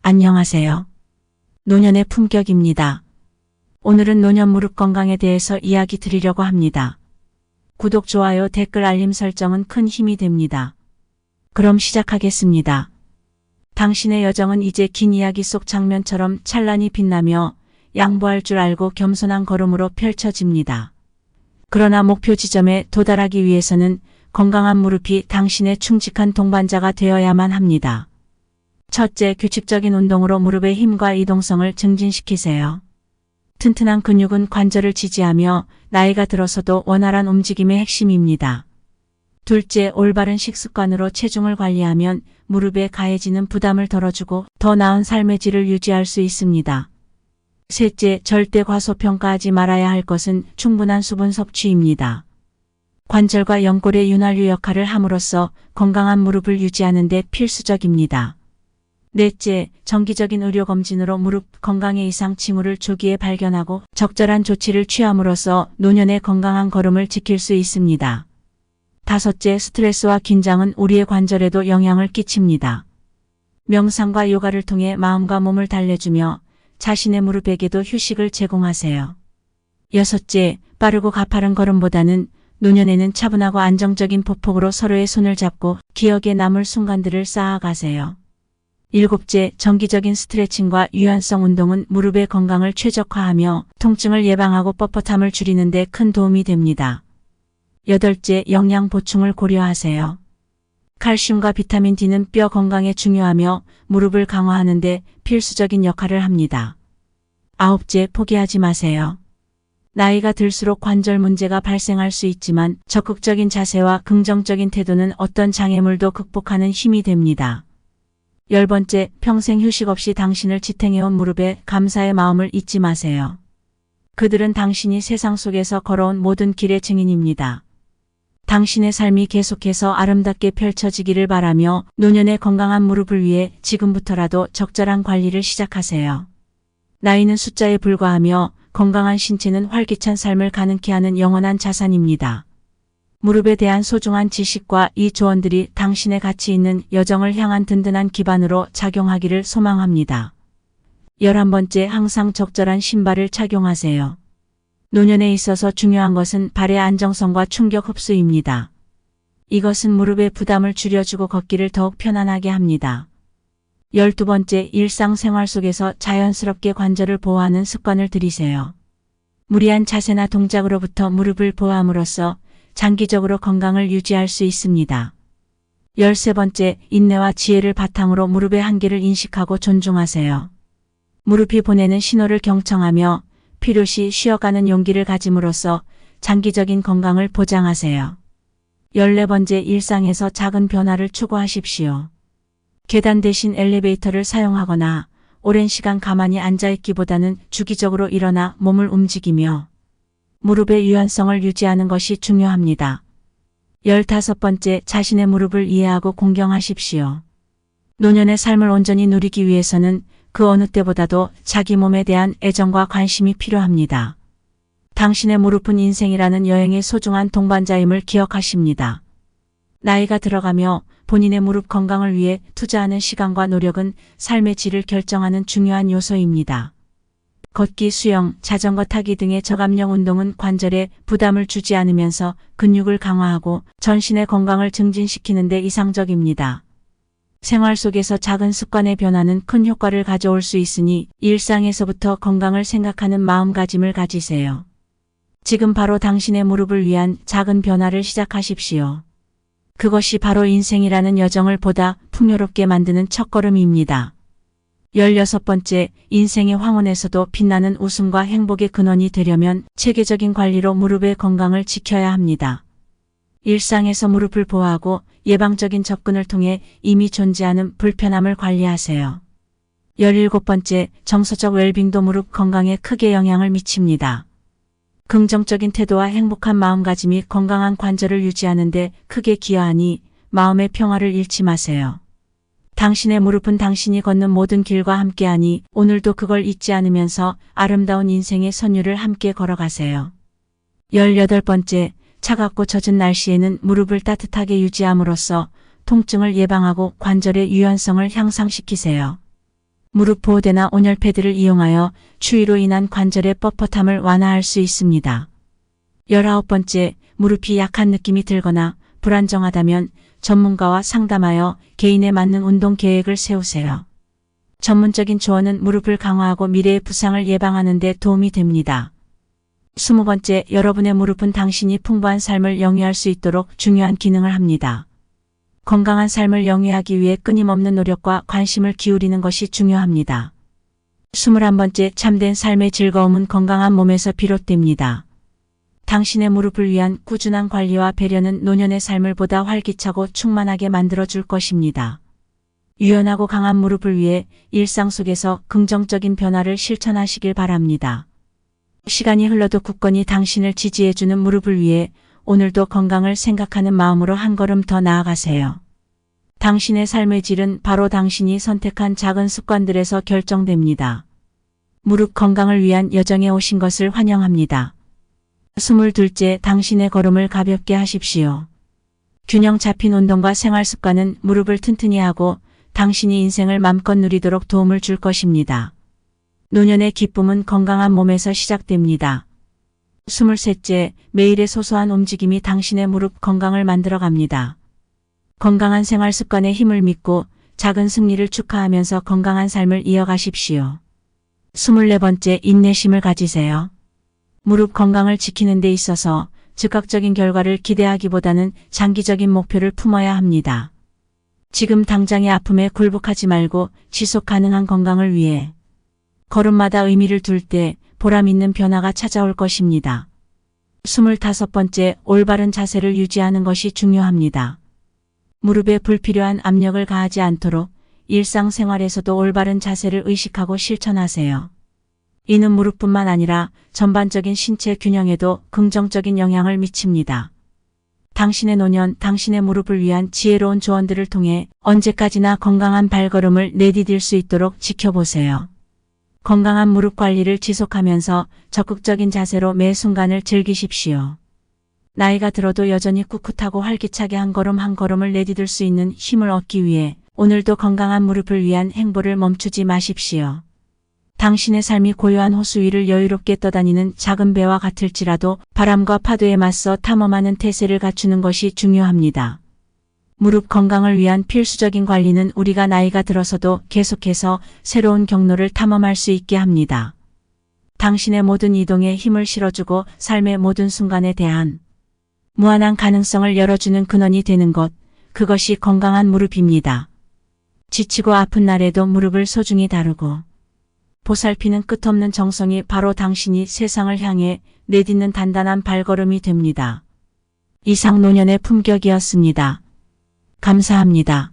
안녕하세요. 노년의 품격입니다. 오늘은 노년 무릎 건강에 대해서 이야기 드리려고 합니다. 구독, 좋아요, 댓글, 알림 설정은 큰 힘이 됩니다. 그럼 시작하겠습니다. 당신의 여정은 이제 긴 이야기 속 장면처럼 찬란히 빛나며 양보할 줄 알고 겸손한 걸음으로 펼쳐집니다. 그러나 목표 지점에 도달하기 위해서는 건강한 무릎이 당신의 충직한 동반자가 되어야만 합니다. 첫째, 규칙적인 운동으로 무릎의 힘과 이동성을 증진시키세요. 튼튼한 근육은 관절을 지지하며 나이가 들어서도 원활한 움직임의 핵심입니다. 둘째, 올바른 식습관으로 체중을 관리하면 무릎에 가해지는 부담을 덜어주고 더 나은 삶의 질을 유지할 수 있습니다. 셋째, 절대 과소평가하지 말아야 할 것은 충분한 수분 섭취입니다. 관절과 연골의 윤활유 역할을 함으로써 건강한 무릎을 유지하는 데 필수적입니다. 넷째, 정기적인 의료검진으로 무릎 건강의 이상 징후를 조기에 발견하고 적절한 조치를 취함으로써 노년의 건강한 걸음을 지킬 수 있습니다. 다섯째, 스트레스와 긴장은 우리의 관절에도 영향을 끼칩니다. 명상과 요가를 통해 마음과 몸을 달래주며 자신의 무릎에게도 휴식을 제공하세요. 여섯째, 빠르고 가파른 걸음보다는 노년에는 차분하고 안정적인 보폭으로 서로의 손을 잡고 기억에 남을 순간들을 쌓아가세요. 일곱째, 정기적인 스트레칭과 유연성 운동은 무릎의 건강을 최적화하며 통증을 예방하고 뻣뻣함을 줄이는 데 큰 도움이 됩니다. 여덟째, 영양 보충을 고려하세요. 칼슘과 비타민 D는 뼈 건강에 중요하며 무릎을 강화하는 데 필수적인 역할을 합니다. 아홉째, 포기하지 마세요. 나이가 들수록 관절 문제가 발생할 수 있지만 적극적인 자세와 긍정적인 태도는 어떤 장애물도 극복하는 힘이 됩니다. 열 번째, 평생 휴식 없이 당신을 지탱해온 무릎에 감사의 마음을 잊지 마세요. 그들은 당신이 세상 속에서 걸어온 모든 길의 증인입니다. 당신의 삶이 계속해서 아름답게 펼쳐지기를 바라며 노년의 건강한 무릎을 위해 지금부터라도 적절한 관리를 시작하세요. 나이는 숫자에 불과하며 건강한 신체는 활기찬 삶을 가능케 하는 영원한 자산입니다. 무릎에 대한 소중한 지식과 이 조언들이 당신의 가치 있는 여정을 향한 든든한 기반으로 작용하기를 소망합니다. 11번째, 항상 적절한 신발을 착용하세요. 노년에 있어서 중요한 것은 발의 안정성과 충격 흡수입니다. 이것은 무릎의 부담을 줄여주고 걷기를 더욱 편안하게 합니다. 12번째, 일상생활 속에서 자연스럽게 관절을 보호하는 습관을 들이세요. 무리한 자세나 동작으로부터 무릎을 보호함으로써 장기적으로 건강을 유지할 수 있습니다. 13번째, 인내와 지혜를 바탕으로 무릎의 한계를 인식하고 존중하세요. 무릎이 보내는 신호를 경청하며 필요시 쉬어가는 용기를 가짐으로써 장기적인 건강을 보장하세요. 14번째, 일상에서 작은 변화를 추구하십시오. 계단 대신 엘리베이터를 사용하거나 오랜 시간 가만히 앉아있기보다는 주기적으로 일어나 몸을 움직이며 무릎의 유연성을 유지하는 것이 중요합니다. 15번째, 자신의 무릎을 이해하고 공경하십시오. 노년의 삶을 온전히 누리기 위해서는 그 어느 때보다도 자기 몸에 대한 애정과 관심이 필요합니다. 당신의 무릎은 인생이라는 여행의 소중한 동반자임을 기억하십니다. 나이가 들어가며 본인의 무릎 건강을 위해 투자하는 시간과 노력은 삶의 질을 결정하는 중요한 요소입니다. 걷기, 수영, 자전거 타기 등의 저감량 운동은 관절에 부담을 주지 않으면서 근육을 강화하고 전신의 건강을 증진시키는 데 이상적입니다. 생활 속에서 작은 습관의 변화는 큰 효과를 가져올 수 있으니 일상에서부터 건강을 생각하는 마음가짐을 가지세요. 지금 바로 당신의 무릎을 위한 작은 변화를 시작하십시오. 그것이 바로 인생이라는 여정을 보다 풍요롭게 만드는 첫걸음입니다. 16번째, 인생의 황혼에서도 빛나는 웃음과 행복의 근원이 되려면 체계적인 관리로 무릎의 건강을 지켜야 합니다. 일상에서 무릎을 보호하고 예방적인 접근을 통해 이미 존재하는 불편함을 관리하세요. 17번째, 정서적 웰빙도 무릎 건강에 크게 영향을 미칩니다. 긍정적인 태도와 행복한 마음가짐이 건강한 관절을 유지하는 데 크게 기여하니 마음의 평화를 잃지 마세요. 당신의 무릎은 당신이 걷는 모든 길과 함께하니 오늘도 그걸 잊지 않으면서 아름다운 인생의 선율을 함께 걸어가세요. 18번째, 차갑고 젖은 날씨에는 무릎을 따뜻하게 유지함으로써 통증을 예방하고 관절의 유연성을 향상시키세요. 무릎 보호대나 온열 패드를 이용하여 추위로 인한 관절의 뻣뻣함을 완화할 수 있습니다. 19번째, 무릎이 약한 느낌이 들거나 불안정하다면 전문가와 상담하여 개인에 맞는 운동 계획을 세우세요. 전문적인 조언은 무릎을 강화하고 미래의 부상을 예방하는 데 도움이 됩니다. 20번째, 여러분의 무릎은 당신이 풍부한 삶을 영위할 수 있도록 중요한 기능을 합니다. 건강한 삶을 영위하기 위해 끊임없는 노력과 관심을 기울이는 것이 중요합니다. 21번째, 참된 삶의 즐거움은 건강한 몸에서 비롯됩니다. 당신의 무릎을 위한 꾸준한 관리와 배려는 노년의 삶을 보다 활기차고 충만하게 만들어줄 것입니다. 유연하고 강한 무릎을 위해 일상 속에서 긍정적인 변화를 실천하시길 바랍니다. 시간이 흘러도 굳건히 당신을 지지해주는 무릎을 위해 오늘도 건강을 생각하는 마음으로 한 걸음 더 나아가세요. 당신의 삶의 질은 바로 당신이 선택한 작은 습관들에서 결정됩니다. 무릎 건강을 위한 여정에 오신 것을 환영합니다. 22째, 당신의 걸음을 가볍게 하십시오. 균형 잡힌 운동과 생활 습관은 무릎을 튼튼히 하고 당신이 인생을 맘껏 누리도록 도움을 줄 것입니다. 노년의 기쁨은 건강한 몸에서 시작됩니다. 23째, 매일의 소소한 움직임이 당신의 무릎 건강을 만들어갑니다. 건강한 생활 습관의 힘을 믿고 작은 승리를 축하하면서 건강한 삶을 이어가십시오. 24번째, 인내심을 가지세요. 무릎 건강을 지키는 데 있어서 즉각적인 결과를 기대하기보다는 장기적인 목표를 품어야 합니다. 지금 당장의 아픔에 굴복하지 말고 지속 가능한 건강을 위해 걸음마다 의미를 둘 때 보람 있는 변화가 찾아올 것입니다. 25번째, 올바른 자세를 유지하는 것이 중요합니다. 무릎에 불필요한 압력을 가하지 않도록 일상생활에서도 올바른 자세를 의식하고 실천하세요. 이는 무릎뿐만 아니라 전반적인 신체 균형에도 긍정적인 영향을 미칩니다. 당신의 노년, 당신의 무릎을 위한 지혜로운 조언들을 통해 언제까지나 건강한 발걸음을 내디딜 수 있도록 지켜보세요. 건강한 무릎 관리를 지속하면서 적극적인 자세로 매 순간을 즐기십시오. 나이가 들어도 여전히 꿋꿋하고 활기차게 한 걸음 한 걸음을 내디딜 수 있는 힘을 얻기 위해 오늘도 건강한 무릎을 위한 행보를 멈추지 마십시오. 당신의 삶이 고요한 호수 위를 여유롭게 떠다니는 작은 배와 같을지라도 바람과 파도에 맞서 탐험하는 태세를 갖추는 것이 중요합니다. 무릎 건강을 위한 필수적인 관리는 우리가 나이가 들어서도 계속해서 새로운 경로를 탐험할 수 있게 합니다. 당신의 모든 이동에 힘을 실어주고 삶의 모든 순간에 대한 무한한 가능성을 열어주는 근원이 되는 것, 그것이 건강한 무릎입니다. 지치고 아픈 날에도 무릎을 소중히 다루고 보살피는 끝없는 정성이 바로 당신이 세상을 향해 내딛는 단단한 발걸음이 됩니다. 이상 노년의 품격이었습니다. 감사합니다.